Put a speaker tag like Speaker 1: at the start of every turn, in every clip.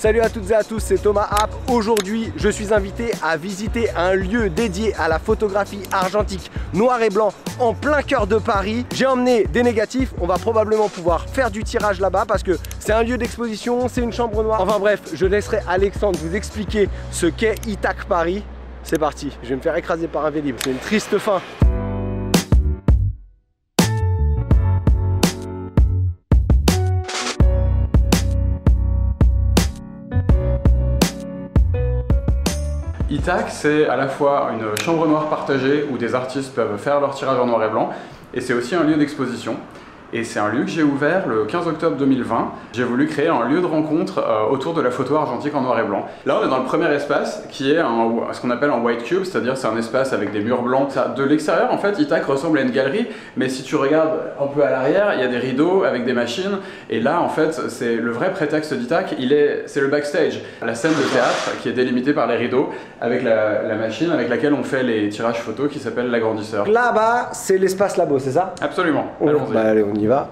Speaker 1: Salut à toutes et à tous, c'est Thomas App. Aujourd'hui, je suis invité à visiter un lieu dédié à la photographie argentique noir et blanc en plein cœur de Paris. J'ai emmené des négatifs, on va probablement pouvoir faire du tirage là-bas parce que c'est un lieu d'exposition, c'est une chambre noire. Enfin bref, je laisserai Alexandre vous expliquer ce qu'est Itac Paris. C'est parti, je vais me faire écraser par un Vélib, c'est une triste fin.
Speaker 2: Itac, c'est à la fois une chambre noire partagée où des artistes peuvent faire leur tirage en noir et blanc, et c'est aussi un lieu d'exposition. Et c'est un lieu que j'ai ouvert le 15 octobre 2020. J'ai voulu créer un lieu de rencontre autour de la photo argentique en noir et blanc. Là, on est dans le premier espace qui est ce qu'on appelle un white cube, c'est-à-dire c'est un espace avec des murs blancs. De l'extérieur, en fait, Itac ressemble à une galerie, mais si tu regardes un peu à l'arrière, il y a des rideaux avec des machines. Et là, en fait, c'est le vrai prétexte d'Itac, c'est le backstage, la scène de théâtre qui est délimitée par les rideaux avec la machine avec laquelle on fait les tirages photos qui s'appelle l'agrandisseur.
Speaker 1: Là-bas, c'est l'espace labo, c'est ça?
Speaker 2: Absolument.
Speaker 1: Allez, on y va.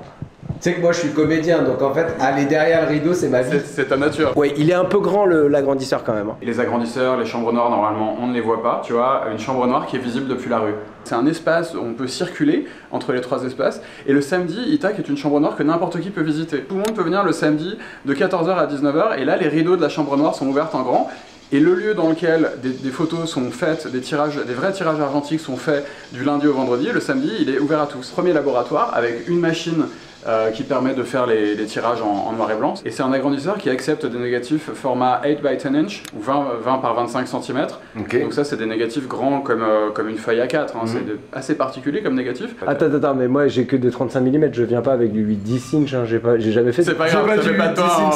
Speaker 3: Tu sais que moi je suis comédien, donc en fait aller derrière le rideau c'est ma vie.
Speaker 2: C'est ta nature.
Speaker 1: Ouais, il est un peu grand l'agrandisseur quand même. Hein.
Speaker 2: Les agrandisseurs, les chambres noires, normalement on ne les voit pas. Tu vois, une chambre noire qui est visible depuis la rue. C'est un espace où on peut circuler entre les trois espaces. Et le samedi, Itac est une chambre noire que n'importe qui peut visiter. Tout le monde peut venir le samedi de 14h à 19h et là les rideaux de la chambre noire sont ouverts en grand. Et le lieu dans lequel des photos sont faites, des vrais tirages argentiques sont faits du lundi au vendredi, le samedi il est ouvert à tous. Premier laboratoire avec une machine qui permet de faire les tirages en noir et blanc. Et c'est un agrandisseur qui accepte des négatifs format 8 by 10 inch ou 20 par 25 cm. Okay. Donc ça c'est des négatifs grands comme une feuille A4, hein. C'est assez particulier comme négatif.
Speaker 1: Attends, mais moi j'ai que des 35 mm, je viens pas avec du 8-10 inch, hein. J'ai jamais fait.
Speaker 2: C'est pas grave, ça fait pas de toi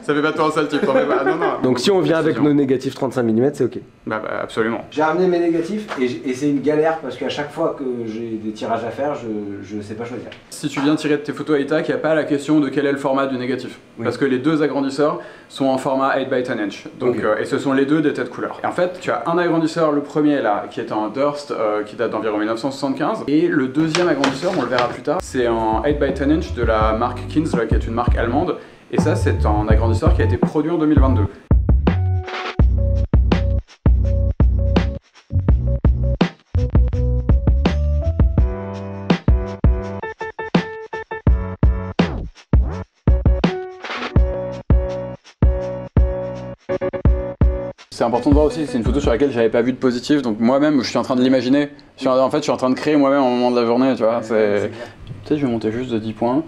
Speaker 2: ça fait pas de toi un sale type. Non.
Speaker 1: Donc si on vient avec nos négatifs 35 mm, c'est ok.
Speaker 2: Bah, absolument.
Speaker 3: J'ai ramené mes négatifs et c'est une galère parce qu'à chaque fois que j'ai des tirages à faire, je sais pas choisir.
Speaker 2: Si tu viens tirer de tes photos à Itac, il n'y a pas la question de quel est le format du négatif. Oui. Parce que les deux agrandisseurs sont en format 8 by 10 inch. Donc, et ce sont les deux des têtes couleurs. Et en fait, tu as un agrandisseur, le premier là, qui est un Durst qui date d'environ 1975. Et le deuxième agrandisseur, on le verra plus tard, c'est un 8 by 10 inch de la marque Kinsler, qui est une marque allemande. Et ça, c'est un agrandisseur qui a été produit en 2022. C'est important de voir aussi, c'est une photo sur laquelle j'avais pas vu de positif, donc moi-même je suis en train de l'imaginer. En fait je suis en train de créer moi-même au moment de la journée, tu vois. Peut-être je vais monter juste de 10 points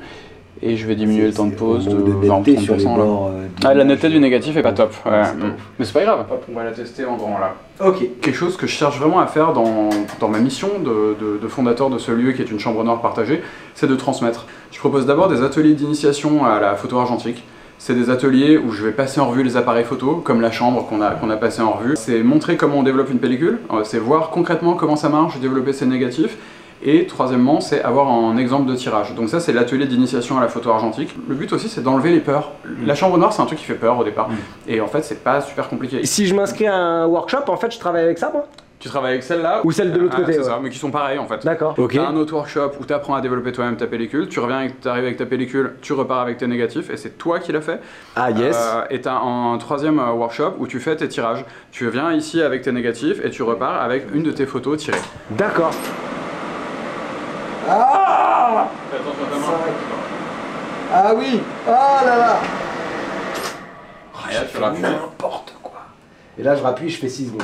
Speaker 2: et je vais diminuer le temps de pause de 20-30%. La netteté du négatif est pas top, ouais. Mais c'est pas grave, hop, on va la tester en grand là.
Speaker 3: Ok.
Speaker 2: Quelque chose que je cherche vraiment à faire dans ma mission de fondateur de ce lieu qui est une chambre noire partagée, c'est de transmettre. Je propose d'abord des ateliers d'initiation à la photo argentique. C'est des ateliers où je vais passer en revue les appareils photo, comme la chambre qu'on a passé en revue. C'est montrer comment on développe une pellicule, c'est voir concrètement comment ça marche, développer ses négatifs. Et troisièmement, c'est avoir un exemple de tirage. Donc ça, c'est l'atelier d'initiation à la photo argentique. Le but aussi, c'est d'enlever les peurs. La chambre noire, c'est un truc qui fait peur au départ. Et en fait, c'est pas super compliqué.
Speaker 1: Si je m'inscris à un workshop, en fait, je travaille avec ça, moi?
Speaker 2: Tu travailles avec celle-là
Speaker 1: ou celle de l'autre côté?
Speaker 2: C'est ça, mais qui sont pareils en fait.
Speaker 1: D'accord.
Speaker 2: Tu as un autre workshop où tu apprends à développer toi-même ta pellicule, tu reviens, tu arrives avec ta pellicule, tu repars avec tes négatifs et c'est toi qui l'as fait.
Speaker 1: Ah yes.
Speaker 2: Et tu as un troisième workshop où tu fais tes tirages. Tu viens ici avec tes négatifs et tu repars avec une de tes photos tirées.
Speaker 1: D'accord.
Speaker 3: Ah!
Speaker 2: Fais attention à ta main.
Speaker 3: Ah oui! Ah là là!
Speaker 2: Et là, tu rappuies.
Speaker 3: N'importe quoi. Et là je rappuie, je fais 6 secondes.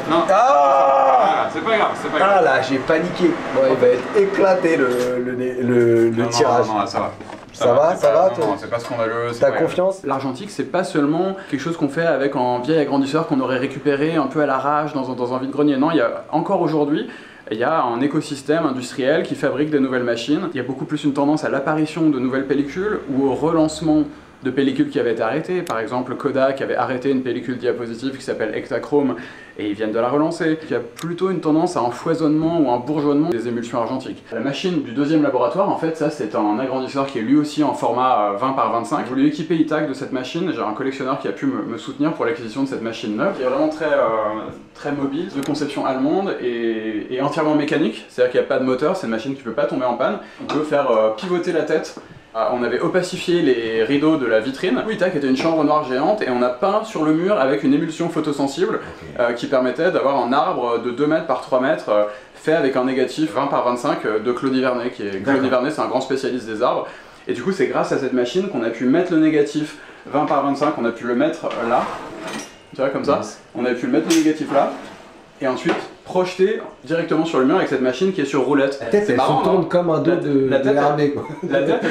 Speaker 2: Non. Ah, c'est pas grave, c'est pas grave.
Speaker 3: Ah là, j'ai paniqué. Bon, il va être éclaté le tirage.
Speaker 2: Non, ça va.
Speaker 3: Ça va, toi?
Speaker 2: Non, c'est pas scandaleux.
Speaker 1: T'as confiance?
Speaker 2: L'argentique, c'est pas seulement quelque chose qu'on fait avec un vieil agrandisseur qu'on aurait récupéré un peu à l'arrache dans un vide-grenier. Non, il y a encore aujourd'hui, il y a un écosystème industriel qui fabrique des nouvelles machines. Il y a beaucoup plus une tendance à l'apparition de nouvelles pellicules ou au relancement de pellicules qui avaient été arrêtées. Par exemple, Kodak avait arrêté une pellicule diapositive qui s'appelle Ektachrome et ils viennent de la relancer. Il y a plutôt une tendance à un foisonnement ou un bourgeonnement des émulsions argentiques. La machine du deuxième laboratoire, en fait, ça c'est un agrandisseur qui est lui aussi en format 20 par 25. J'ai voulu équiper Itac de cette machine. J'ai un collectionneur qui a pu me soutenir pour l'acquisition de cette machine neuve, qui est vraiment très mobile, de conception allemande et entièrement mécanique. C'est-à-dire qu'il n'y a pas de moteur, c'est une machine qui ne peut pas tomber en panne. On peut faire pivoter la tête. On avait opacifié les rideaux de la vitrine. Itac était une chambre noire géante et on a peint sur le mur avec une émulsion photosensible qui permettait d'avoir un arbre de 2 mètres par 3 mètres fait avec un négatif 20 par 25 de Claude Vernet. Claude Vernet, c'est un grand spécialiste des arbres. Et du coup, c'est grâce à cette machine qu'on a pu mettre le négatif 20 par 25, on a pu le mettre là, tu vois, comme ça. On a pu mettre le négatif là et ensuite projeter directement sur le mur avec cette machine qui est sur roulette.
Speaker 3: La tête, elle se tourne comme un dos de l'armée, quoi.
Speaker 2: La tête,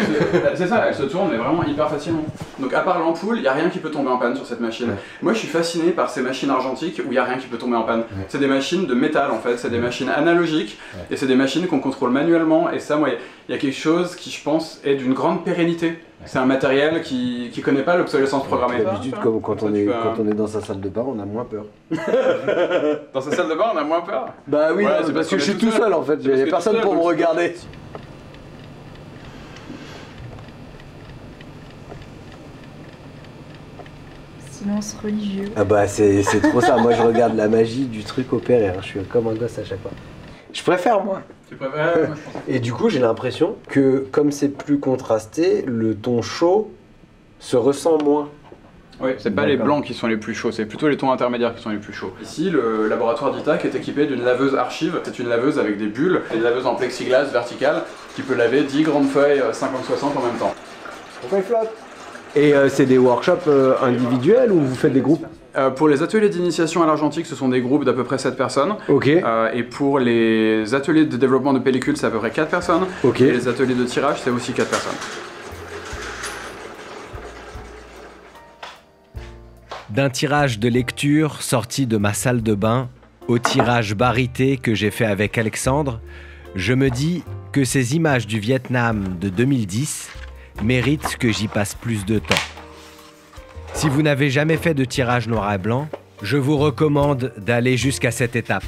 Speaker 2: c'est ça, elle se tourne, mais vraiment hyper facilement. Donc à part l'ampoule, il n'y a rien qui peut tomber en panne sur cette machine. Ouais. Moi, je suis fasciné par ces machines argentiques où il n'y a rien qui peut tomber en panne. Ouais. C'est des machines de métal, en fait, c'est des machines analogiques, et c'est des machines qu'on contrôle manuellement, et ça, moi, il y a quelque chose qui, je pense, est d'une grande pérennité. C'est un matériel qui connaît pas l'obsolescence programmée.
Speaker 1: D'habitude, comme quand on est dans sa salle de bain, on a moins peur.
Speaker 2: Dans sa salle de bain, on a moins peur?
Speaker 1: Bah oui, ouais, c'est parce que je suis tout seul en fait, il n'y a personne pour me regarder.
Speaker 4: Silence religieux.
Speaker 1: Ah bah c'est trop ça, moi je regarde la magie du truc opérer, je suis comme un gosse à chaque fois. Je préfère moi.
Speaker 2: Tu préfères? Ouais, moi, je pense.
Speaker 1: Et du coup j'ai l'impression que comme c'est plus contrasté, le ton chaud se ressent moins.
Speaker 2: Oui, c'est pas les blancs qui sont les plus chauds, c'est plutôt les tons intermédiaires qui sont les plus chauds. Ici, le laboratoire d'Itac est équipé d'une laveuse archive. C'est une laveuse avec des bulles, et une laveuse en plexiglas verticale qui peut laver 10 grandes feuilles 50-60 en même temps.
Speaker 1: Pourquoi il flotte? Et c'est des workshops individuels ou vous faites des groupes?
Speaker 2: Pour les ateliers d'initiation à l'argentique, ce sont des groupes d'à peu près 7 personnes.
Speaker 1: Ok.
Speaker 2: Et pour les ateliers de développement de pellicules, c'est à peu près 4 personnes.
Speaker 1: Ok.
Speaker 2: Et les ateliers de tirage, c'est aussi 4 personnes.
Speaker 5: D'un tirage de lecture sorti de ma salle de bain au tirage barité que j'ai fait avec Alexandre, je me dis que ces images du Vietnam de 2010 méritent que j'y passe plus de temps. Si vous n'avez jamais fait de tirage noir et blanc, je vous recommande d'aller jusqu'à cette étape.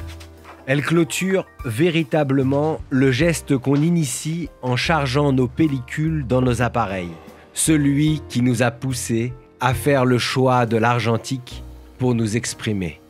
Speaker 5: Elle clôture véritablement le geste qu'on initie en chargeant nos pellicules dans nos appareils, celui qui nous a poussés à faire le choix de l'argentique pour nous exprimer.